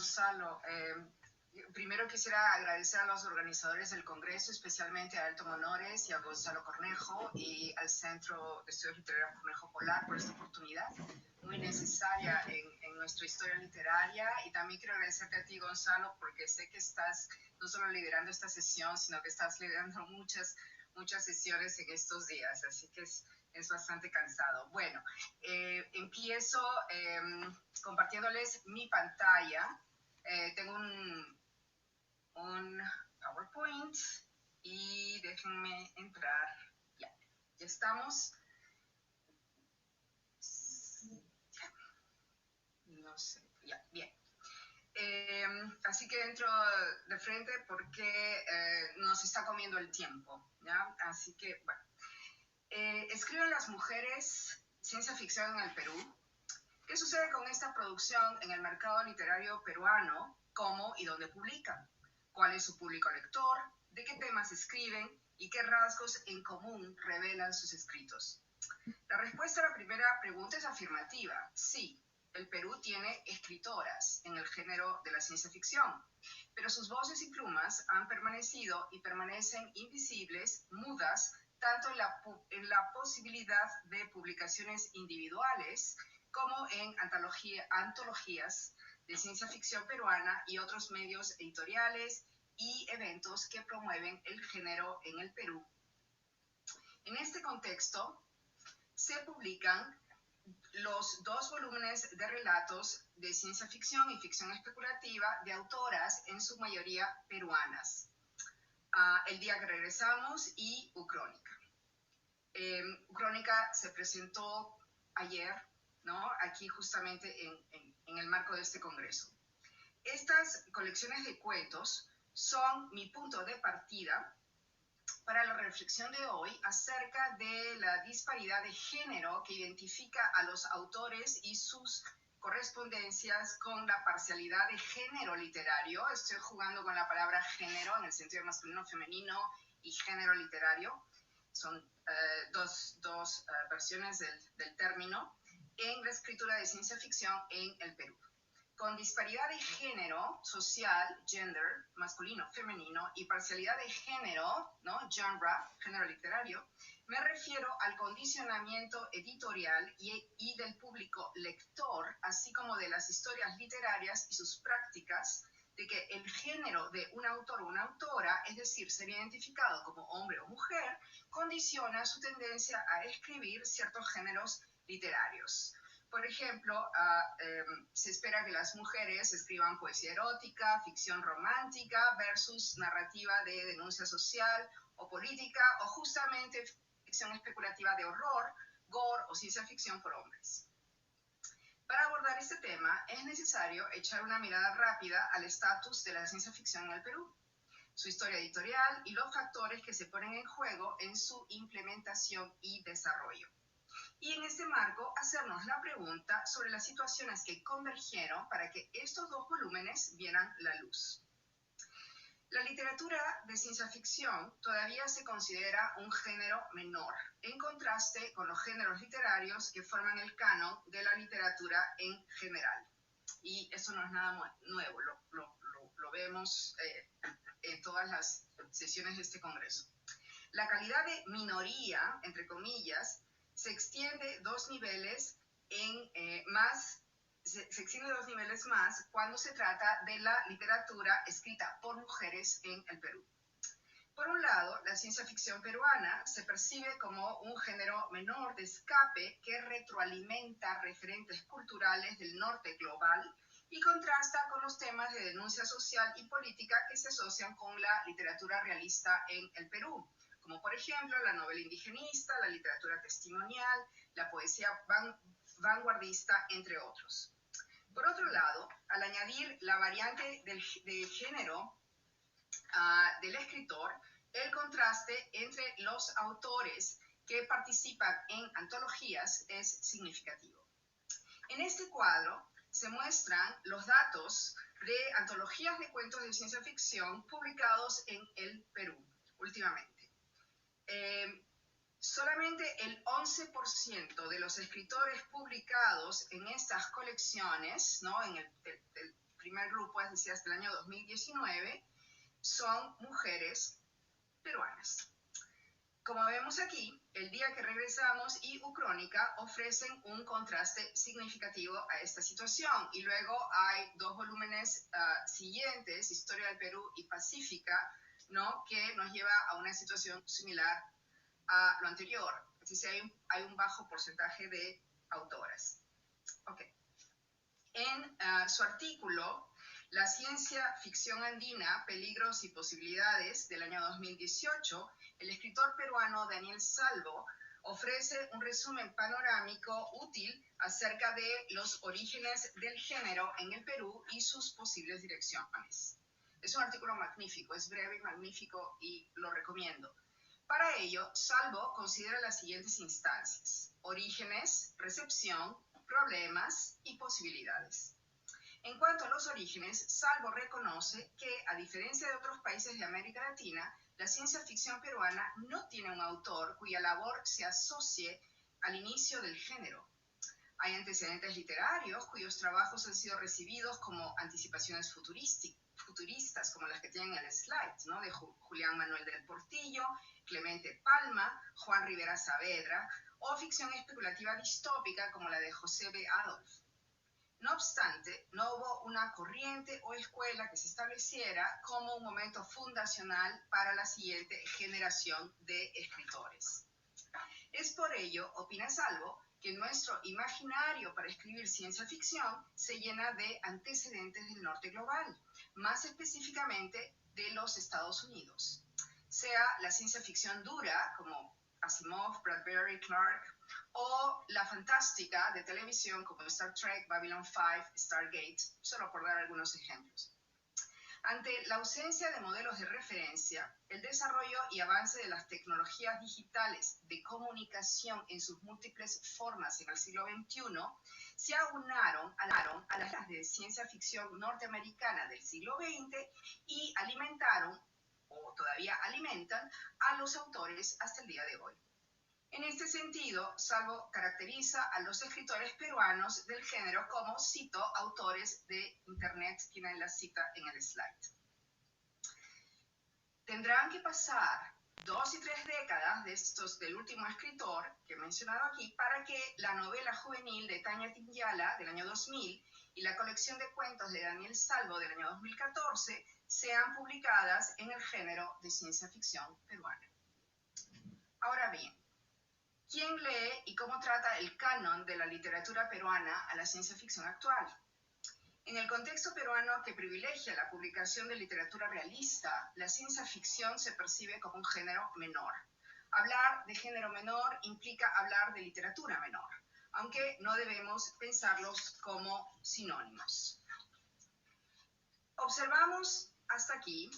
Gonzalo. Primero quisiera agradecer a los organizadores del Congreso, especialmente a Elton Honores y a Gonzalo Cornejo y al Centro de Estudios Literarios Cornejo Polar por esta oportunidad muy necesaria en nuestra historia literaria. Y también quiero agradecerte a ti, Gonzalo, porque sé que estás no solo liderando esta sesión, sino que estás liderando muchas sesiones en estos días, así que es bastante cansado. Bueno, empiezo compartiéndoles mi pantalla. Tengo un PowerPoint y déjenme entrar. Ya estamos. No sé, ya, bien. Así que entro de frente porque nos está comiendo el tiempo, ¿ya? Así que, bueno. Escriben las mujeres ciencia ficción en el Perú. ¿Qué sucede con esta producción en el mercado literario peruano? ¿Cómo y dónde publican? ¿Cuál es su público lector? ¿De qué temas escriben? ¿Y qué rasgos en común revelan sus escritos? La respuesta a la primera pregunta es afirmativa. Sí, el Perú tiene escritoras en el género de la ciencia ficción, pero sus voces y plumas han permanecido y permanecen invisibles, mudas, tanto en la posibilidad de publicaciones individuales como en antologías de ciencia ficción peruana y otros medios editoriales y eventos que promueven el género en el Perú. En este contexto, se publican los 2 volúmenes de relatos de ciencia ficción y ficción especulativa de autoras, en su mayoría peruanas. El día que regresamos y Ucrónica. Ucrónica se presentó ayer, ¿no? Aquí justamente en el marco de este congreso. Estas colecciones de cuentos son mi punto de partida para la reflexión de hoy acerca de la disparidad de género que identifica a los autores y sus correspondencias con la parcialidad de género literario. Estoy jugando con la palabra género en el sentido de masculino, femenino y género literario. Son dos versiones del término en la escritura de ciencia ficción en el Perú. Con disparidad de género social, gender, masculino, femenino, y parcialidad de género, ¿no? Genre, género literario, me refiero al condicionamiento editorial y del público lector, así como de las historias literarias y sus prácticas, de que el género de un autor o una autora, es decir, ser identificado como hombre o mujer, condiciona su tendencia a escribir ciertos géneros literarios. Por ejemplo, se espera que las mujeres escriban poesía erótica, ficción romántica versus narrativa de denuncia social o política, o justamente ficción especulativa de horror, gore o ciencia ficción por hombres. Para abordar este tema es necesario echar una mirada rápida al estatus de la ciencia ficción en el Perú, su historia editorial y los factores que se ponen en juego en su implementación y desarrollo. Y en este marco, hacernos la pregunta sobre las situaciones que convergieron para que estos 2 volúmenes vieran la luz. La literatura de ciencia ficción todavía se considera un género menor, en contraste con los géneros literarios que forman el canon de la literatura en general. Y eso no es nada nuevo, lo vemos en todas las sesiones de este congreso. La calidad de minoría, entre comillas, se extiende 2 niveles más cuando se trata de la literatura escrita por mujeres en el Perú. Por un lado, la ciencia ficción peruana se percibe como un género menor de escape que retroalimenta referentes culturales del norte global y contrasta con los temas de denuncia social y política que se asocian con la literatura realista en el Perú, como por ejemplo la novela indigenista, la literatura testimonial, la poesía vanguardista, entre otros. Por otro lado, al añadir la variante de género del escritor, el contraste entre los autores que participan en antologías es significativo. En este cuadro se muestran los datos de antologías de cuentos de ciencia ficción publicados en el Perú últimamente. Solamente el 11% de los escritores publicados en estas colecciones, ¿no? En el primer grupo, es decir, hasta el año 2019, son mujeres peruanas. Como vemos aquí, El día que regresamos y Ucrónica ofrecen un contraste significativo a esta situación. Y luego hay dos volúmenes siguientes, Historia del Perú y Pacífica, ¿no?, que nos lleva a una situación similar a lo anterior. Es decir, hay un bajo porcentaje de autoras. Okay. En su artículo, La ciencia ficción andina, peligros y posibilidades, del año 2018, el escritor peruano Daniel Salvo ofrece un resumen panorámico útil acerca de los orígenes del género en el Perú y sus posibles direcciones. Es un artículo magnífico, es breve y magnífico y lo recomiendo. Para ello, Salvo considera las siguientes instancias: orígenes, recepción, problemas y posibilidades. En cuanto a los orígenes, Salvo reconoce que, a diferencia de otros países de América Latina, la ciencia ficción peruana no tiene un autor cuya labor se asocie al inicio del género. Hay antecedentes literarios cuyos trabajos han sido recibidos como anticipaciones futuristas, como las que tienen en el slide, ¿no?, de Julián Manuel del Portillo, Clemente Palma, Juan Rivera Saavedra, o ficción especulativa distópica como la de José B. Adolf. No obstante, no hubo una corriente o escuela que se estableciera como un momento fundacional para la siguiente generación de escritores. Es por ello, opina Salvo, que nuestro imaginario para escribir ciencia ficción se llena de antecedentes del norte global, más específicamente de los Estados Unidos. Sea la ciencia ficción dura, como Asimov, Bradbury, Clarke, o la fantástica de televisión como Star Trek, Babylon 5, Stargate, solo por dar algunos ejemplos. Ante la ausencia de modelos de referencia, el desarrollo y avance de las tecnologías digitales de comunicación en sus múltiples formas en el siglo XXI se aunaron a las de ciencia ficción norteamericana del siglo XX y alimentaron, o todavía alimentan, a los autores hasta el día de hoy. En este sentido, Salvo caracteriza a los escritores peruanos del género como, cito, autores de Internet, tienen la cita en el slide. Tendrán que pasar 2 y 3 décadas de estos del último escritor que he mencionado aquí para que la novela juvenil de Tania Tingyala del año 2000 y la colección de cuentos de Daniel Salvo del año 2014 sean publicadas en el género de ciencia ficción peruana. Ahora bien, ¿quién lee y cómo trata el canon de la literatura peruana a la ciencia ficción actual? En el contexto peruano que privilegia la publicación de literatura realista, la ciencia ficción se percibe como un género menor. Hablar de género menor implica hablar de literatura menor, aunque no debemos pensarlos como sinónimos. Observamos hasta aquí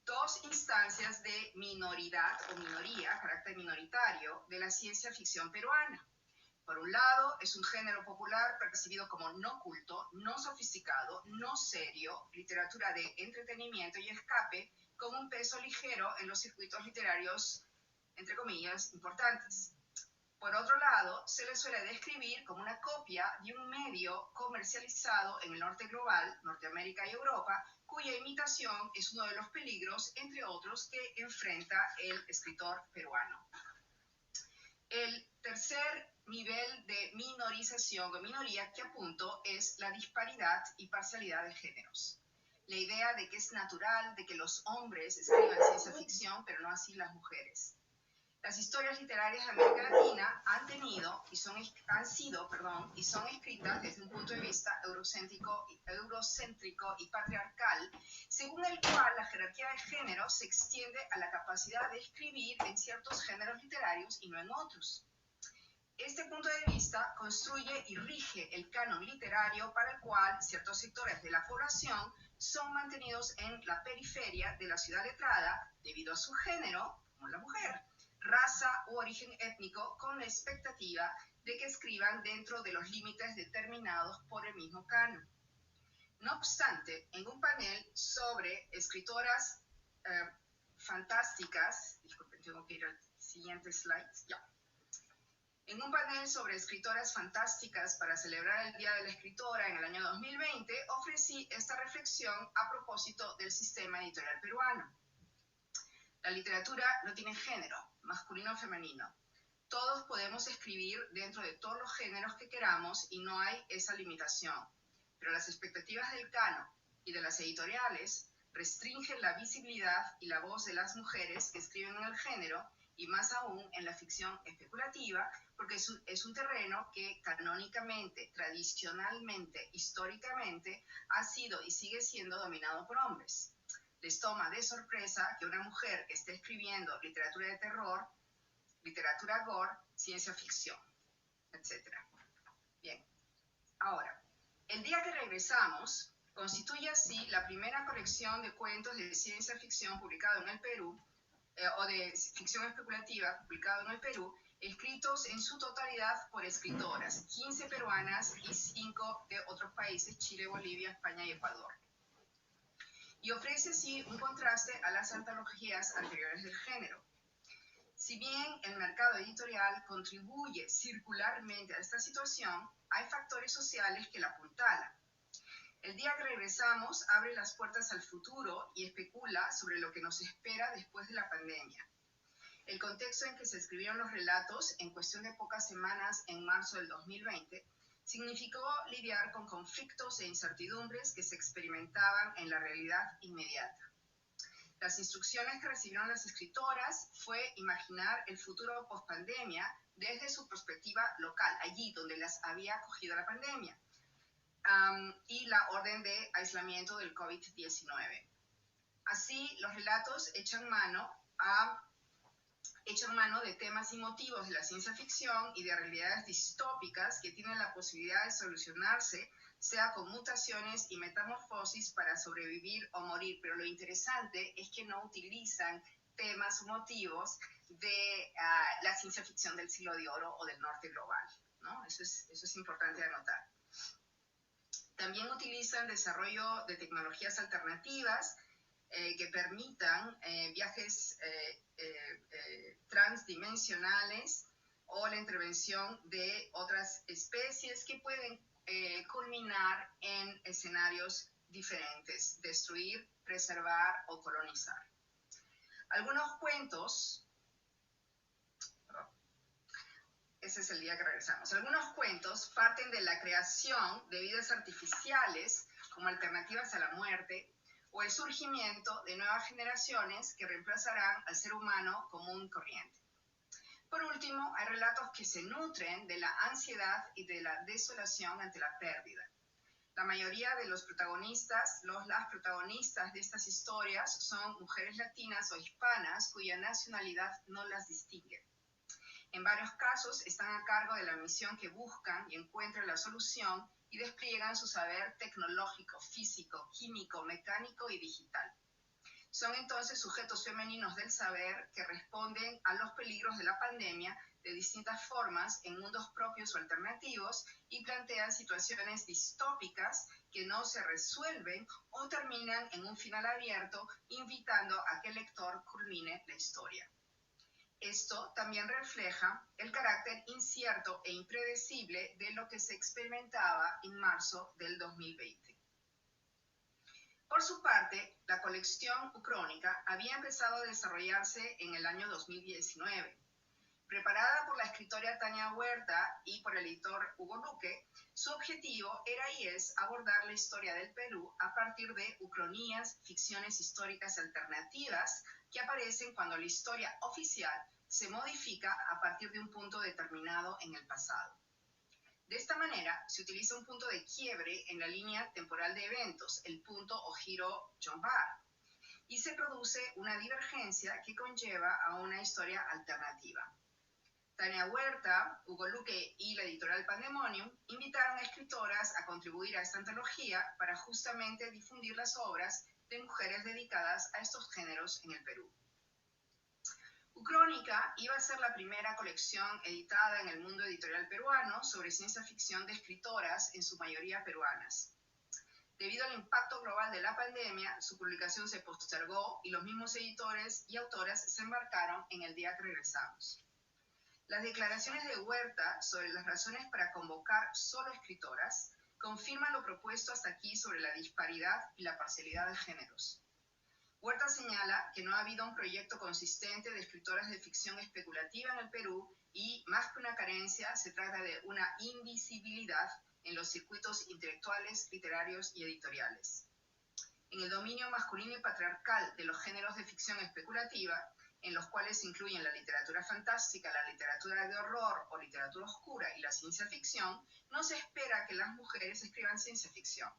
dos instancias de minoridad o minoría, carácter minoritario, de la ciencia ficción peruana. Por un lado, es un género popular percibido como no culto, no sofisticado, no serio, literatura de entretenimiento y escape, con un peso ligero en los circuitos literarios, entre comillas, importantes. Por otro lado, se le suele describir como una copia de un medio comercializado en el norte global, Norteamérica y Europa, cuya imitación es uno de los peligros, entre otros, que enfrenta el escritor peruano. El tercer nivel de minorización o minoría que apunto es la disparidad y parcialidad de géneros. La idea de que es natural de que los hombres escriban ciencia ficción, pero no así las mujeres. Las historias literarias de América Latina han sido y son escritas desde un punto de vista eurocéntrico y patriarcal, según el cual la jerarquía de género se extiende a la capacidad de escribir en ciertos géneros literarios y no en otros. Este punto de vista construye y rige el canon literario para el cual ciertos sectores de la población son mantenidos en la periferia de la ciudad letrada debido a su género, como la mujer, raza u origen étnico, con la expectativa de que escriban dentro de los límites determinados por el mismo canon. No obstante, en un panel sobre escritoras fantásticas, disculpen, tengo que ir al siguiente slide, ya. En un panel sobre escritoras fantásticas para celebrar el Día de la Escritora en el año 2020, ofrecí esta reflexión a propósito del sistema editorial peruano. La literatura no tiene género, masculino o femenino. Todos podemos escribir dentro de todos los géneros que queramos y no hay esa limitación. Pero las expectativas del canon y de las editoriales restringen la visibilidad y la voz de las mujeres que escriben en el género y más aún en la ficción especulativa, porque es un terreno que canónicamente, tradicionalmente, históricamente, ha sido y sigue siendo dominado por hombres. Les toma de sorpresa que una mujer que esté escribiendo literatura de terror, literatura gore, ciencia ficción, etc. Bien, ahora, El día que regresamos constituye así la primera colección de cuentos de ciencia ficción publicado en el Perú, o de ficción especulativa publicado en el Perú, escritos en su totalidad por escritoras, 15 peruanas y 5 de otros países, Chile, Bolivia, España y Ecuador. Y ofrece así un contraste a las antologías anteriores del género. Si bien el mercado editorial contribuye circularmente a esta situación, hay factores sociales que la apuntalan. El día que regresamos abre las puertas al futuro y especula sobre lo que nos espera después de la pandemia. El contexto en que se escribieron los relatos en cuestión de pocas semanas en marzo del 2020 significó lidiar con conflictos e incertidumbres que se experimentaban en la realidad inmediata. Las instrucciones que recibieron las escritoras fue imaginar el futuro post-pandemia desde su perspectiva local, allí donde las había acogido la pandemia, y la orden de aislamiento del COVID-19. Así, los relatos echan mano de temas y motivos de la ciencia ficción y de realidades distópicas que tienen la posibilidad de solucionarse, sea con mutaciones y metamorfosis para sobrevivir o morir. Pero lo interesante es que no utilizan temas o motivos de la ciencia ficción del siglo de oro o del norte global, ¿no? Eso es importante anotar. También utilizan desarrollo de tecnologías alternativas que permitan viajes transdimensionales o la intervención de otras especies que pueden culminar en escenarios diferentes, destruir, preservar o colonizar. Algunos cuentos, ese es el día que regresamos, algunos cuentos parten de la creación de vidas artificiales como alternativas a la muerte, o el surgimiento de nuevas generaciones que reemplazarán al ser humano común y corriente. Por último, hay relatos que se nutren de la ansiedad y de la desolación ante la pérdida. La mayoría de los protagonistas, las protagonistas de estas historias son mujeres latinas o hispanas cuya nacionalidad no las distingue. En varios casos están a cargo de la misión que buscan y encuentran la solución y despliegan su saber tecnológico, físico, químico, mecánico y digital. Son entonces sujetos femeninos del saber que responden a los peligros de la pandemia de distintas formas en mundos propios o alternativos y plantean situaciones distópicas que no se resuelven o terminan en un final abierto, invitando a que el lector culmine la historia. Esto también refleja el carácter incierto e impredecible de lo que se experimentaba en marzo del 2020. Por su parte, la colección Ucrónica había empezado a desarrollarse en el año 2019. Preparada por la escritora Tania Huerta y por el editor Hugo Luque, su objetivo era y es abordar la historia del Perú a partir de ucronías, ficciones históricas alternativas que aparecen cuando la historia oficial se modifica a partir de un punto determinado en el pasado. De esta manera, se utiliza un punto de quiebre en la línea temporal de eventos, el punto o giro John Barr, y se produce una divergencia que conlleva a una historia alternativa. Tania Huerta, Hugo Luque y la editorial Pandemonium invitaron a escritoras a contribuir a esta antología para justamente difundir las obras de mujeres dedicadas a estos géneros en el Perú. Ucrónica iba a ser la primera colección editada en el mundo editorial peruano sobre ciencia ficción de escritoras, en su mayoría peruanas. Debido al impacto global de la pandemia, su publicación se postergó y los mismos editores y autoras se embarcaron en el día que regresamos. Las declaraciones de Huerta sobre las razones para convocar solo escritoras confirman lo propuesto hasta aquí sobre la disparidad y la parcialidad de géneros. Huerta señala que no ha habido un proyecto consistente de escritoras de ficción especulativa en el Perú y, más que una carencia, se trata de una invisibilidad en los circuitos intelectuales, literarios y editoriales. En el dominio masculino y patriarcal de los géneros de ficción especulativa, en los cuales se incluyen la literatura fantástica, la literatura de horror o literatura oscura y la ciencia ficción, no se espera que las mujeres escriban ciencia ficción.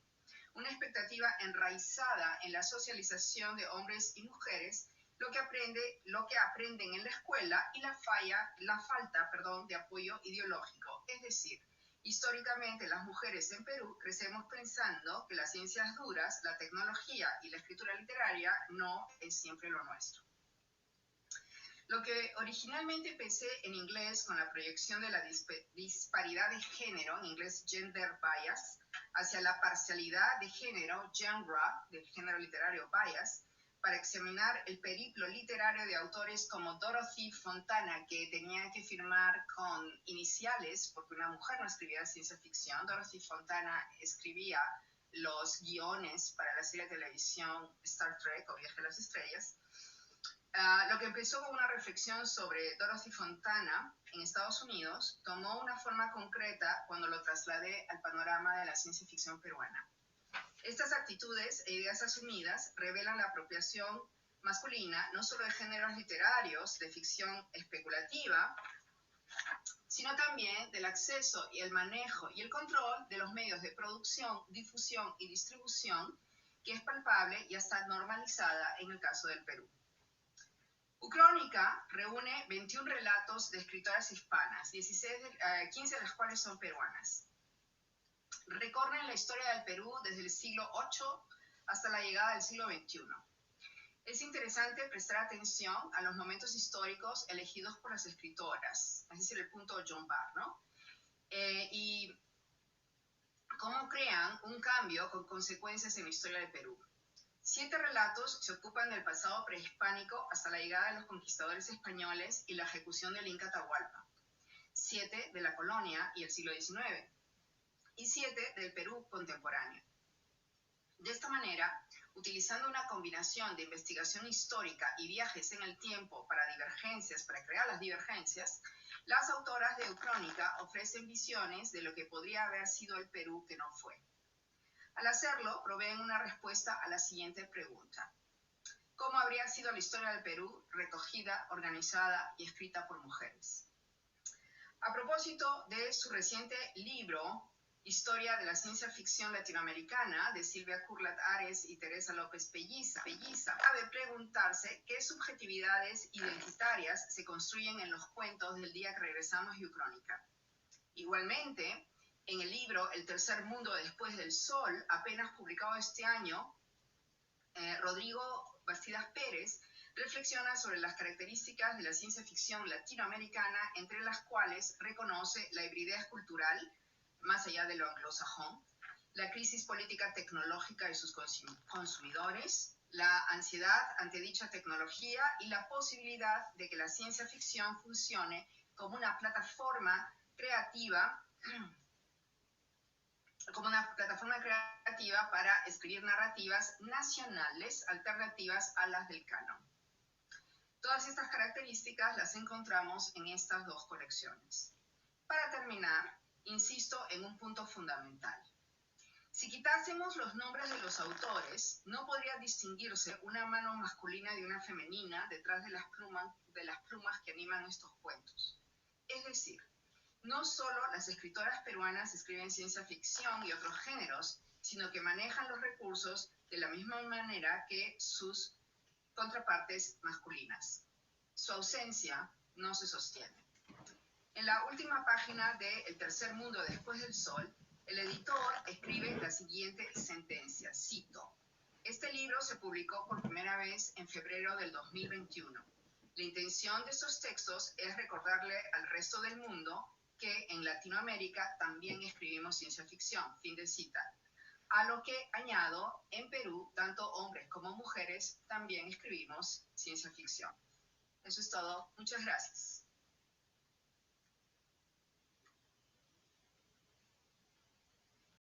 Una expectativa enraizada en la socialización de hombres y mujeres, lo que aprenden en la escuela y la falta de apoyo ideológico. Es decir, históricamente las mujeres en Perú crecemos pensando que las ciencias duras, la tecnología y la escritura literaria no es siempre lo nuestro. Lo que originalmente pensé en inglés con la proyección de la disparidad de género, en inglés gender bias, hacia la parcialidad de género, genre, del género literario bias, para examinar el periplo literario de autores como Dorothy Fontana, que tenían que firmar con iniciales, porque una mujer no escribía ciencia ficción. Dorothy Fontana escribía los guiones para la serie de televisión Star Trek o Viaje a las Estrellas. Lo que empezó con una reflexión sobre Dorothy Fontana en Estados Unidos tomó una forma concreta cuando lo trasladé al panorama de la ciencia ficción peruana. Estas actitudes e ideas asumidas revelan la apropiación masculina no solo de géneros literarios de ficción especulativa, sino también del acceso y el manejo y el control de los medios de producción, difusión y distribución, que es palpable y está normalizada en el caso del Perú. Ucrónica reúne 21 relatos de escritoras hispanas, 15 de las cuales son peruanas. Recorren la historia del Perú desde el siglo VIII hasta la llegada del siglo XXI. Es interesante prestar atención a los momentos históricos elegidos por las escritoras, es decir, el punto John Barr, ¿no? Y cómo crean un cambio con consecuencias en la historia del Perú. 7 relatos se ocupan del pasado prehispánico hasta la llegada de los conquistadores españoles y la ejecución del Inca Atahualpa. 7 de la colonia y el siglo XIX. Y 7 del Perú contemporáneo. De esta manera, utilizando una combinación de investigación histórica y viajes en el tiempo para crear las divergencias, las autoras de Ucrónica ofrecen visiones de lo que podría haber sido el Perú que no fue. Al hacerlo, proveen una respuesta a la siguiente pregunta: ¿cómo habría sido la historia del Perú recogida, organizada y escrita por mujeres? A propósito de su reciente libro, Historia de la Ciencia Ficción Latinoamericana, de Silvia Curlat Ares y Teresa López Pelliza, cabe preguntarse qué subjetividades identitarias se construyen en los cuentos del día que regresamos y Ucrónica. Igualmente, en el libro El tercer mundo después del sol, apenas publicado este año, Rodrigo Bastidas Pérez reflexiona sobre las características de la ciencia ficción latinoamericana, entre las cuales reconoce la hibridez cultural, más allá de lo anglosajón, la crisis política tecnológica de sus consumidores, la ansiedad ante dicha tecnología y la posibilidad de que la ciencia ficción funcione como una plataforma creativa para escribir narrativas nacionales alternativas a las del canon. Todas estas características las encontramos en estas 2 colecciones. Para terminar, insisto en un punto fundamental. Si quitásemos los nombres de los autores, no podría distinguirse una mano masculina de una femenina detrás de las plumas que animan estos cuentos. Es decir, no solo las escritoras peruanas escriben ciencia ficción y otros géneros, sino que manejan los recursos de la misma manera que sus contrapartes masculinas. Su ausencia no se sostiene. En la última página de El tercer mundo después del sol, el editor escribe la siguiente sentencia, cito: este libro se publicó por primera vez en febrero del 2021. La intención de estos textos es recordarle al resto del mundo que en Latinoamérica también escribimos ciencia ficción, fin de cita. A lo que añado, en Perú, tanto hombres como mujeres también escribimos ciencia ficción. Eso es todo. Muchas gracias.